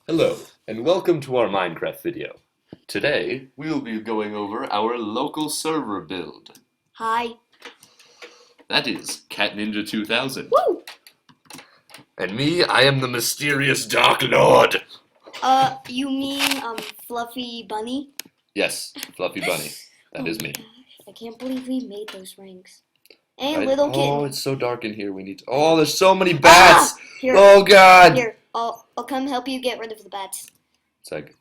Hello, and welcome to our Minecraft video. Today, we will be going over our local server build. Hi. That is Cat Ninja 2000. Woo! And me, I am the mysterious Dark Lord. You mean, Fluffy Bunny? Yes, Fluffy Bunny. That is me. Gosh, I can't believe we made those ranks. And Right? Little Kitten. Oh, it's so dark in here. We need to... Oh, there's so many bats! Here, Oh, God! here. I'll come help you get rid of the bats. It's like,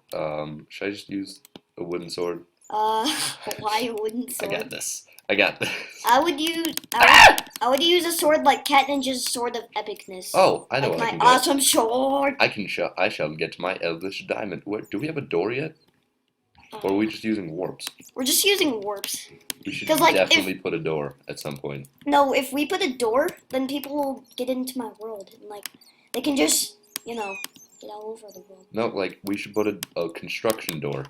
should I just use a wooden sword? Why a wooden sword? I got this. I got this. I would use a sword like Cat Ninja's Sword of Epicness. Oh, I know like what I my can get. awesome sword. I shall get to my Elvish Diamond. Wait, do we have a door yet? Or are we just using warps? We're just using warps. We should 'Cause, like, definitely put a door at some point. No, if we put a door, then people will get into my world. And, like, they can just, get all over the world. No, like, we should put a construction door.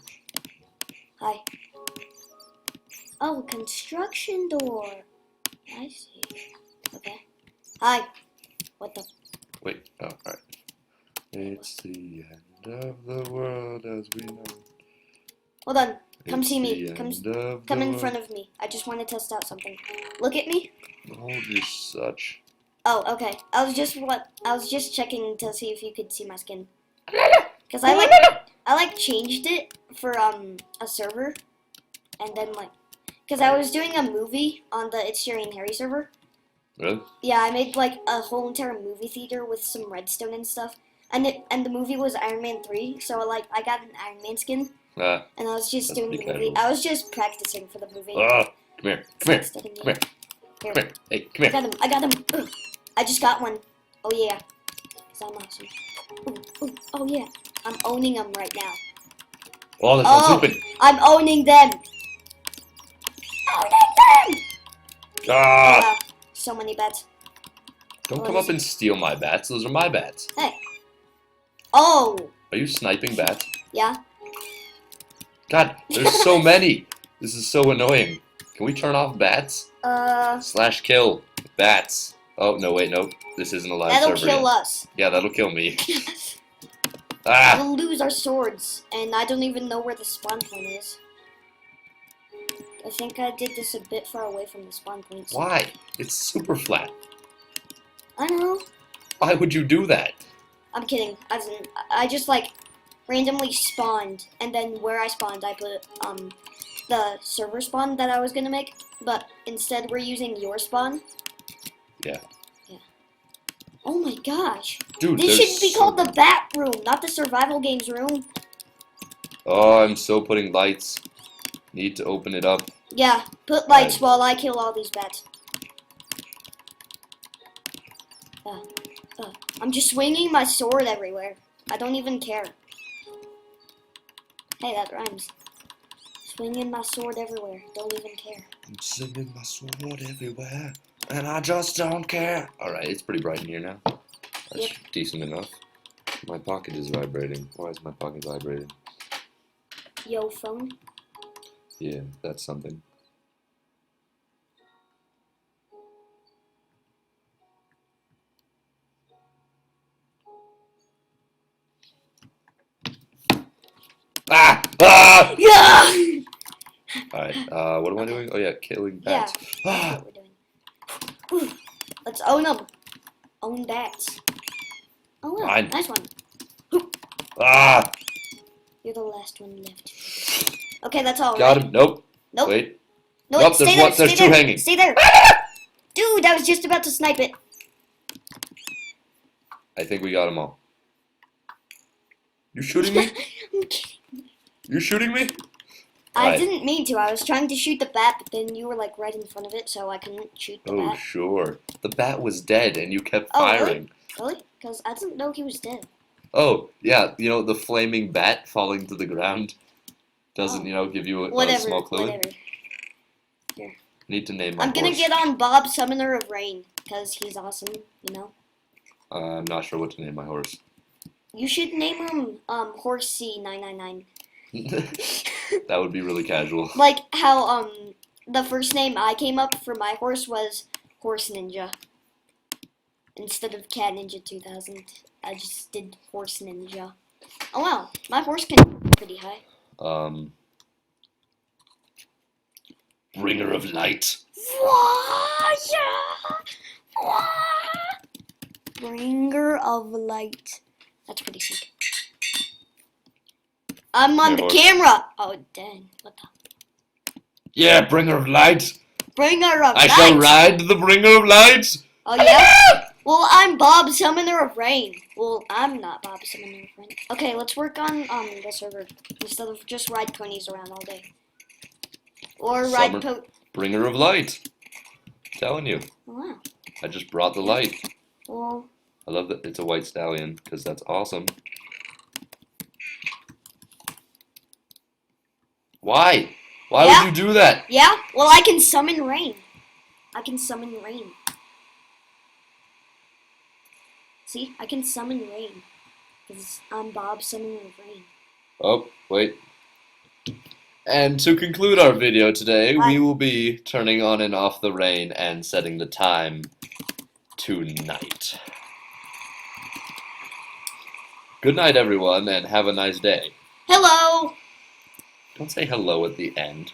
Hi. Oh, construction door. I see. Okay. Hi. What the? Wait, oh, alright. It's the end of the world as we know. Hold on. Come It's see me. the Come end of come the in world. front of me. I just want to test out something. Look at me. Oh, you're such. Oh, okay. I was just checking to see if you could see my skin. Cause I changed it for a server, and then cause I was doing a movie on the It's Jerry and Harry server. Really? Yeah, I made like a whole entire movie theater with some redstone and stuff, and the movie was Iron Man 3, so I got an Iron Man skin, and I was just That's doing the pretty movie. casual. I was just practicing for the movie. Come here, come here, Instead of me. come here, Here. come here. Hey, come I here. got him. I got him. Ugh. I just got one. Oh yeah, 'cause I'm awesome. Ooh, oh yeah, I'm owning them right now. Oh, there's one Oh. sleeping. I'm owning them. Owning them. Ah! Wow, so many bats. Don't What come is up and steal my bats. Those are my bats. Oh, Are you sniping bats? yeah. God, there's so many. This is so annoying. Can we turn off bats? / kill bats. Oh, no, wait, no. This isn't a live That'll server kill yet. us. Yeah, that'll kill me. Ah! We'll lose our swords, and I don't even know where the spawn point is. I think I did this a bit far away from the spawn points. Why? It's super flat. I know. Why would you do that? I'm kidding. I just randomly spawned, and then where I spawned, I put the server spawn that I was gonna make, but instead we're using your spawn. Yeah. Yeah. Oh my gosh. Dude, This there's should be so called the many. bat room, not the survival games room. Oh, I'm so putting lights. Need to open it up. Yeah, put lights Right. while I kill all these bats. I'm just swinging my sword everywhere. I don't even care. Hey, that rhymes. Swinging my sword everywhere. Don't even care. I'm singing my sword everywhere, and I just don't care. Alright, it's pretty bright in here now. That's Yep. decent enough. My pocket is vibrating. Why is my pocket vibrating? Yo, phone. Yeah, that's something. Ah! Ah! Yeah! Alright, what am I doing? Oh yeah, killing Yeah, bats. that's Ah! what we're doing. Ooh, let's own them. Own bats. Oh, wow, Fine. nice one. Ah! You're the last one left. Okay, that's all. Got right? him. Nope. Nope. Wait. No, Nope, stay there's there. one- there's stay two there. hanging. Stay there. Dude, I was just about to snipe it. I think we got them all. You shooting me? I'm kidding. You shooting me? I Alright. didn't mean to. I was trying to shoot the bat, but then you were right in front of it, so I couldn't shoot the Oh, bat. sure. The bat was dead and you kept Oh, really? firing. Really? Because I didn't know he was dead. Oh, yeah, the flaming bat falling to the ground doesn't, Oh. give you a Whatever. small clue? Whatever. Need to name my I'm gonna horse. get on Bob, Summoner of Rain, because he's awesome. I'm not sure what to name my horse. You should name him Horsey 999. That would be really casual. Like how the first name I came up for my horse was Horse Ninja. Instead of Cat Ninja 2000, I just did Horse Ninja. Oh wow, my horse can jump pretty high. Bringer of light. Bringer of light. That's pretty sick. I'm on the camera. Oh dang! What the? Yeah, bringer of light. Bringer of light. I shall ride the bringer of light. Oh yeah. Well, I'm Bob, Summoner of Rain. Well, I'm not Bob, Summoner of Rain. Okay, let's work on the server instead of just ride ponies around all day. Or ride Bringer of light. Telling you. Oh, wow. I just brought the light. Well, I love that it's a white stallion because that's awesome. Why? Why would you do that? Yeah. Well, I can summon rain. I can summon rain. See, I can summon rain. Because I'm Bob, Summoner of Rain. Oh, wait. And to conclude our video today, we will be turning on and off the rain and setting the time to night. Good night, everyone, and have a nice day. Hello! Don't say hello at the end.